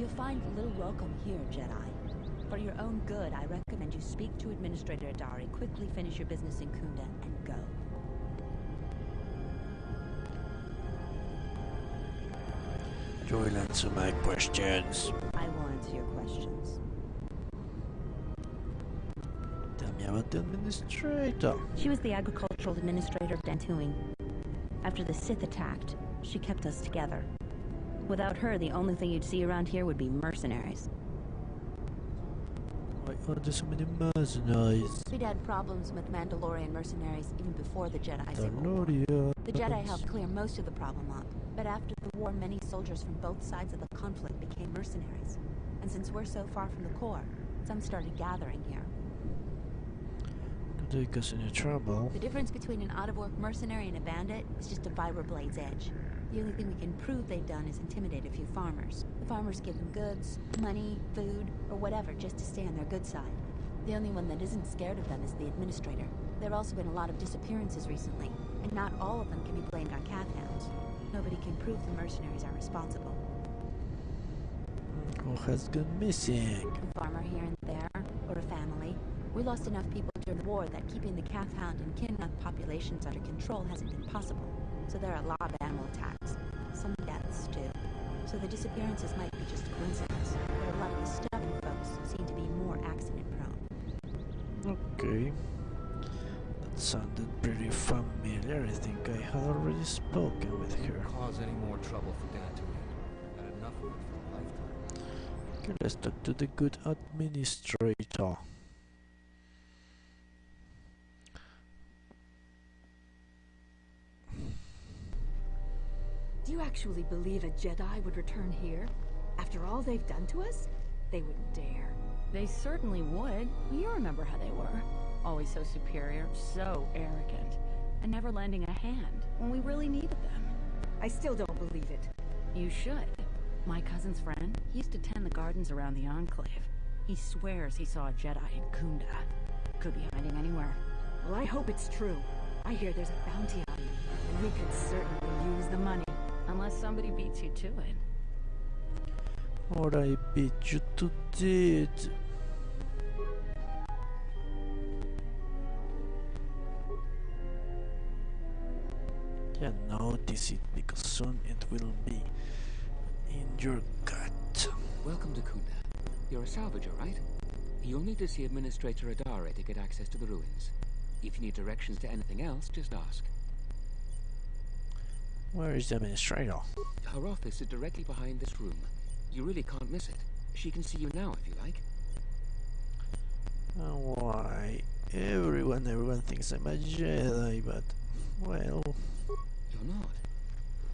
You'll find little welcome here, Jedi. For your own good, I recommend you speak to Administrator Adari, quickly finish your business in Kunda, and go. You will answer my questions. I will answer your questions. Tell me about the Administrator. She was the agricultural administrator of Dantooine. After the Sith attacked, she kept us together. Without her, the only thing you'd see around here would be mercenaries. Why are there so many mercenaries? We'd had problems with Mandalorian mercenaries even before the Jedi Civil War. The Jedi helped clear most of the problem up, but after the war, many soldiers from both sides of the conflict became mercenaries. And since we're so far from the core, some started gathering here. Do they cause any trouble? The difference between an out-of-work mercenary and a bandit is just a vibra-blade's edge. The only thing we can prove they've done is intimidate a few farmers. The farmers give them goods, money, food, or whatever just to stay on their good side. The only one that isn't scared of them is the administrator. There have also been a lot of disappearances recently, and not all of them can be blamed on Cath Hounds. Nobody can prove the mercenaries are responsible. Who has gone missing? A farmer here and there, or a family. We lost enough people during the war that keeping the Cath Hound and Kinnath populations under control hasn't been possible. So there are a lot of animal attacks. Some deaths, too. So the disappearances might be just a coincidence. But a lot of the stubborn folks seem to be more accident-prone. Okay. That sounded pretty familiar. I think I had already spoken with her. Cause any more trouble for Dantooine. Had enough of it for a lifetime. Okay, let's talk to the good administrator. Do you actually believe a Jedi would return here? After all they've done to us? They wouldn't dare. They certainly would. You remember how they were. Always so superior, so arrogant, and never lending a hand when we really needed them. I still don't believe it. You should. My cousin's friend, he used to tend the gardens around the Enclave. He swears he saw a Jedi in Kunda. Could be hiding anywhere. Well, I hope it's true. I hear there's a bounty on you, and we could certainly use the money. Unless somebody beats you to it. Or I beat you to it. Yeah, notice it because soon it will be in your gut. Welcome to Kunda. You're a salvager, right? You'll need to see Administrator Adare to get access to the ruins. If you need directions to anything else, just ask. Where is the administrator? Her office is directly behind this room. You really can't miss it. She can see you now if you like. Why? Everyone thinks I'm a Jedi, but, well... You're not.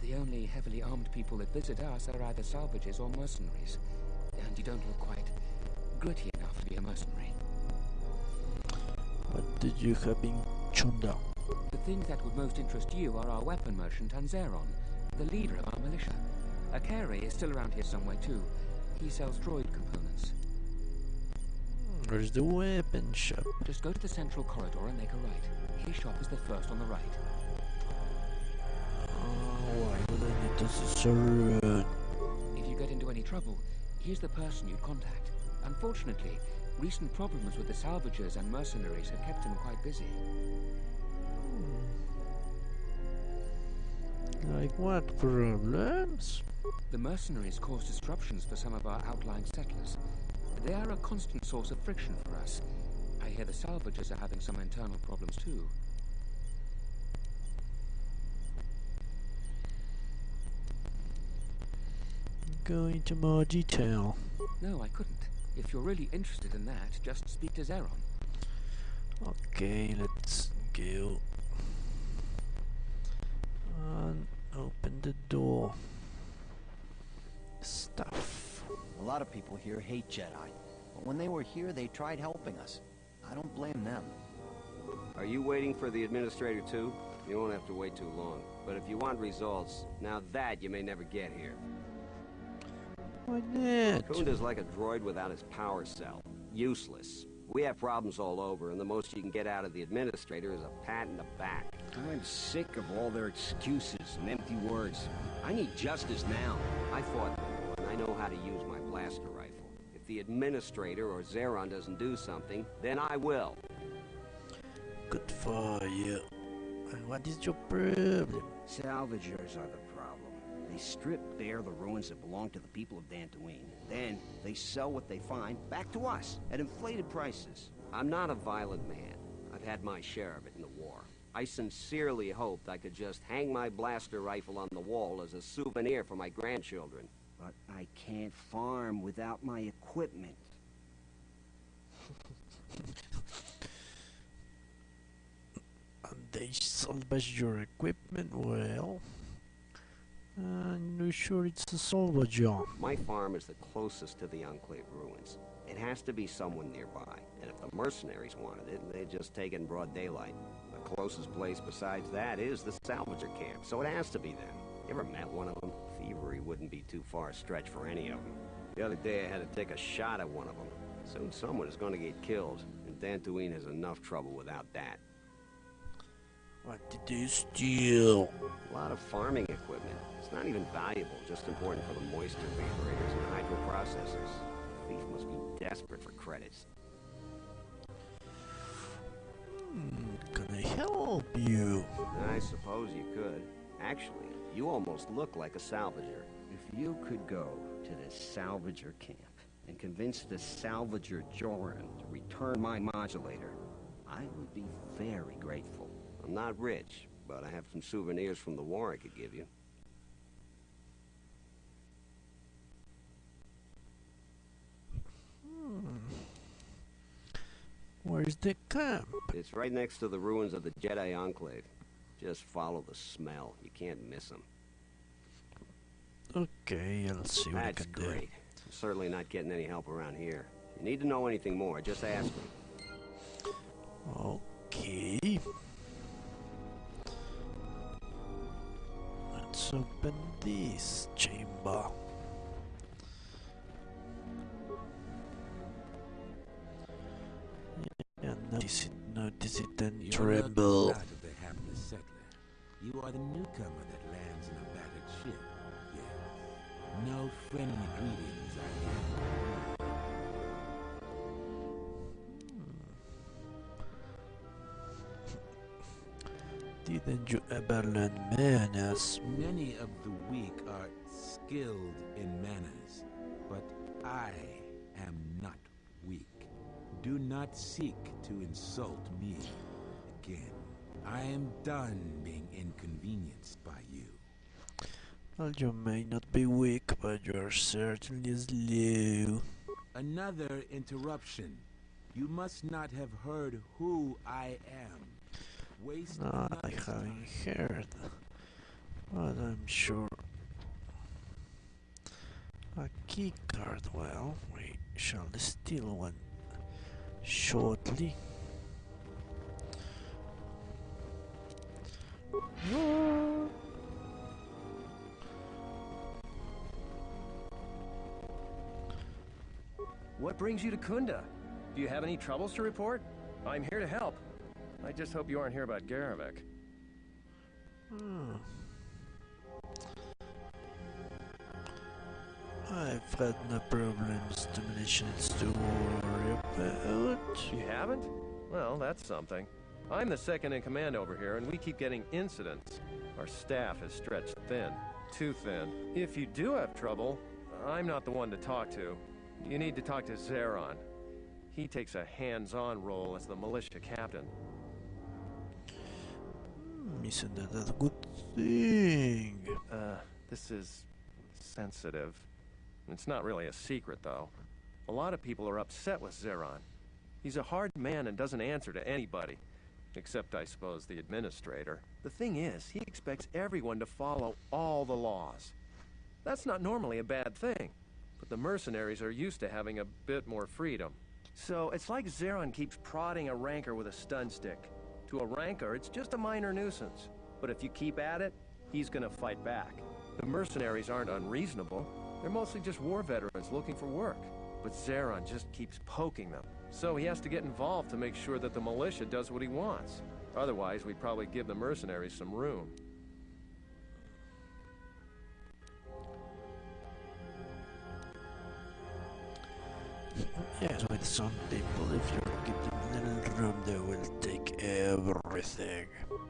The only heavily armed people that visit us are either salvagers or mercenaries. And you don't look quite gritty enough to be a mercenary. What did you have in Chunda? The things that would most interest you are our weapon merchant Tanzeron, the leader of our militia. Akari is still around here somewhere too. He sells droid components. Where's the weapon shop? Just go to the central corridor and make a right. His shop is the first on the right. Why would I need to surrender? If you get into any trouble, here's the person you'd contact. Unfortunately, recent problems with the salvagers and mercenaries have kept him quite busy. Like what problems? The mercenaries cause disruptions for some of our outlying settlers. They are a constant source of friction for us. I hear the salvagers are having some internal problems too. Go into more detail. No, I couldn't. If you're really interested in that, just speak to Zeron. Okay, let's go. And open the door. Stuff. A lot of people here hate Jedi, but when they were here, they tried helping us. I don't blame them. Are you waiting for the administrator too? You won't have to wait too long. But if you want results, now that you may never get here. Why not? Kunda's like a droid without his power cell. Useless. We have problems all over, and the most you can get out of the administrator is a pat in the back. I'm sick of all their excuses and empty words. I need justice now. I fought before, and I know how to use my blaster rifle. If the administrator or Zeron doesn't do something, then I will. Good for you. And what is your problem? Salvagers are the problem. They strip bare the ruins that belong to the people of Dantooine. Then, they sell what they find back to us at inflated prices. I'm not a violent man. I've had my share of it in the war. I sincerely hoped I could just hang my blaster rifle on the wall as a souvenir for my grandchildren. But I can't farm without my equipment. And they salvage your equipment? Well, I'm not sure it's a salvage job. My farm is the closest to the Enclave ruins. It has to be someone nearby. And if the mercenaries wanted it, they'd just take it in broad daylight. The closest place besides that is the salvager camp, so it has to be them. You ever met one of them? Thievery wouldn't be too far a stretch for any of them. The other day I had to take a shot at one of them. Soon someone is going to get killed, and Dantooine has enough trouble without that. What did they steal? A lot of farming equipment. It's not even valuable, just important for the moisture vaporators and hydroprocessors. The thief must be desperate for credits. Can I help you? I suppose you could. Actually, you almost look like a salvager. If you could go to the salvager camp and convince the salvager Joran to return my modulator, I would be very grateful. I'm not rich, but I have some souvenirs from the war I could give you. Where's the camp? It's right next to the ruins of the Jedi Enclave. Just follow the smell. You can't miss them. Okay, I'll see what I That's can great. I'm certainly not getting any help around here. If you need to know anything more, just ask me. do. Okay. Let's open this chamber. Yeah, notice it and tremble. Not of the hapless settler. You are the newcomer that lands in a battered ship. Yes. No friendly greetings, I hear. Didn't you ever learn manners? Many of the weak are skilled in manners, but I am not weak. Do not seek to insult me again. I am done being inconvenienced by you. Well, you may not be weak, but you're certainly slow. Another interruption. You must not have heard who I am. Waste No, I another's haven't time. heard, but I'm sure. A key card. Well, we shall steal one shortly. What brings you to Kunda? Do you have any troubles to report? I'm here to help. I just hope you aren't here about Garavik. I've had no problems to munitions to worry about. You haven't? Well, that's something. I'm the second in command over here, and we keep getting incidents. Our staff is stretched thin. Too thin. If you do have trouble, I'm not the one to talk to. You need to talk to Zeron. He takes a hands-on role as the militia captain. Isn't that a good thing? This is sensitive. It's not really a secret, though. A lot of people are upset with Zeron. He's a hard man and doesn't answer to anybody. Except, I suppose, the administrator. The thing is, he expects everyone to follow all the laws. That's not normally a bad thing. But the mercenaries are used to having a bit more freedom. So, it's like Zeron keeps prodding a rancor with a stun stick. To a rancor, it's just a minor nuisance. But if you keep at it, he's gonna fight back. The mercenaries aren't unreasonable. They're mostly just war veterans looking for work. But Zeron just keeps poking them. So he has to get involved to make sure that the militia does what he wants. Otherwise, we'd probably give the mercenaries some room. Yes, with some people, if you give them a little room, they will take everything.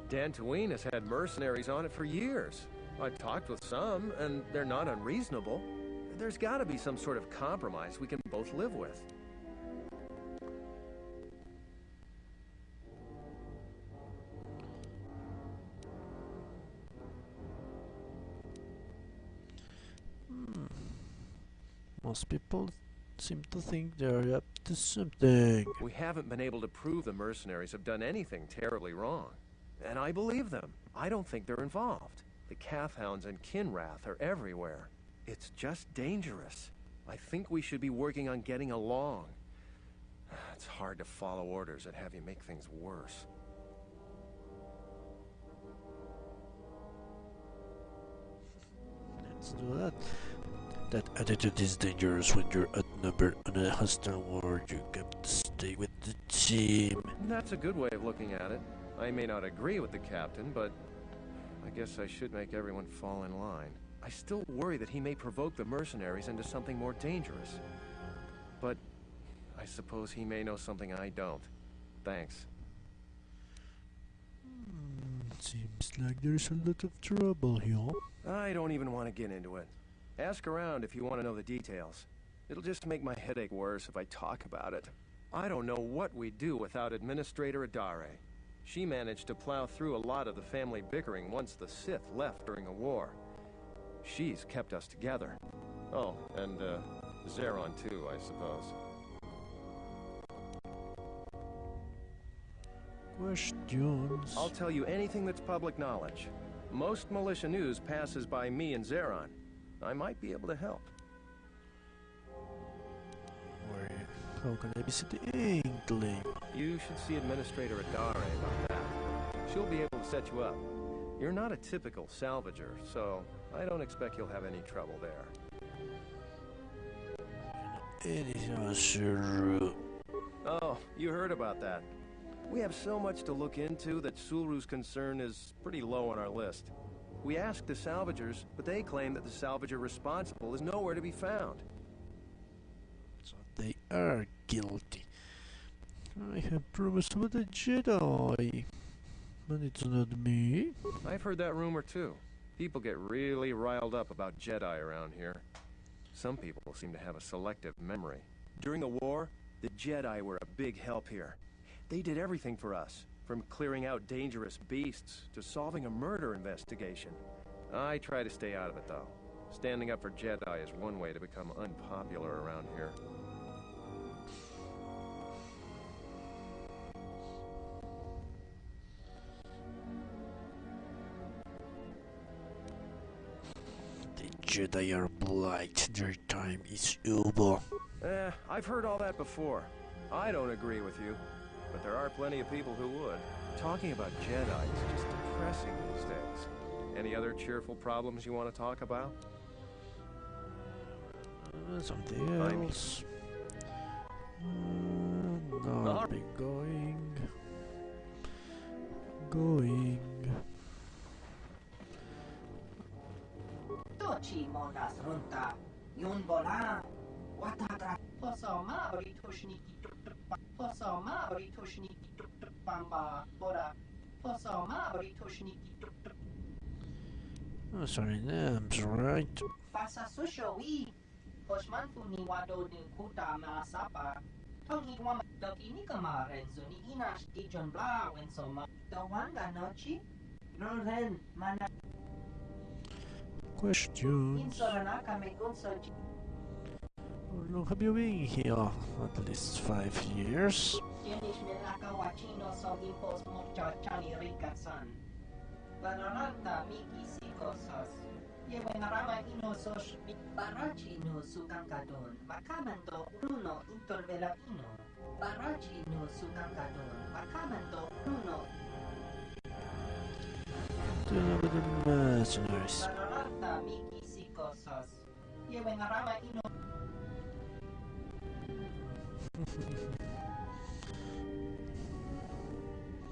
Dantooine has had mercenaries on it for years. I talked with some, and they're not unreasonable. There's got to be some sort of compromise we can both live with. Most people seem to think they're up to something. We haven't been able to prove the mercenaries have done anything terribly wrong. And I believe them. I don't think they're involved. The calf hounds and Kinrath are everywhere. It's just dangerous. I think we should be working on getting along. It's hard to follow orders and have you make things worse. Let's do that. That attitude is dangerous when you're outnumbered on a hostile war. You got to stay with the team. That's a good way of looking at it. I may not agree with the captain, but I guess I should make everyone fall in line. I still worry that he may provoke the mercenaries into something more dangerous. But I suppose he may know something I don't. Thanks. Seems like there's a lot of trouble here. I don't even want to get into it. Ask around if you want to know the details. It'll just make my headache worse if I talk about it. I don't know what we'd do without Administrator Adare. She managed to plow through a lot of the family bickering once the Sith left during the war. She's kept us together. Oh, and Zeron too, I suppose. Questions? I'll tell you anything that's public knowledge. Most militia news passes by me and Zeron. I might be able to help. How can I visit the Inkling? You should see Administrator Adare about that. She'll be able to set you up. You're not a typical salvager, so I don't expect you'll have any trouble there. Oh, you heard about that. We have so much to look into that Sulru's concern is pretty low on our list. We asked the salvagers, but they claim that the salvager responsible is nowhere to be found. So they are guilty. I have promised with a Jedi, but it's not me. I've heard that rumor too. People get really riled up about Jedi around here. Some people seem to have a selective memory. During the war, the Jedi were a big help here. They did everything for us, from clearing out dangerous beasts to solving a murder investigation. I try to stay out of it, though. Standing up for Jedi is one way to become unpopular around here. The Jedi are blight. Their time is over. I've heard all that before. I don't agree with you. But there are plenty of people who would. Talking about Jedi is just depressing these days. Any other cheerful problems you want to talk about? Something else. No, I'll be going. Tochi monas runta. Yun bola. Watatra. Posoma oritushniki tuktukpa. Posoma oritushniki tuktukpamba. Bora. Posoma oritushniki tuktuk. Oh, sorry, name's right. Pasa susho wi. Posman funi wado din kuta maasapa. Tongi wama dokini kamaren zuni inash di John Bla when soma. Dawanga nochi. Roren mana. Questions? Insoranaka me gunsoji. How long have you been here? At least 5 years. Tienes melaka wachino so impos mochachani rikasan. Banaranta miki sikosos. Yewenarama inosos barachi no sukankadon. Makamando bruno intervelapino. Barachi no sukankadon. Makamando bruno. Do you know about the mercenaries? Banaranta miki sikosos. Yewenarama ino.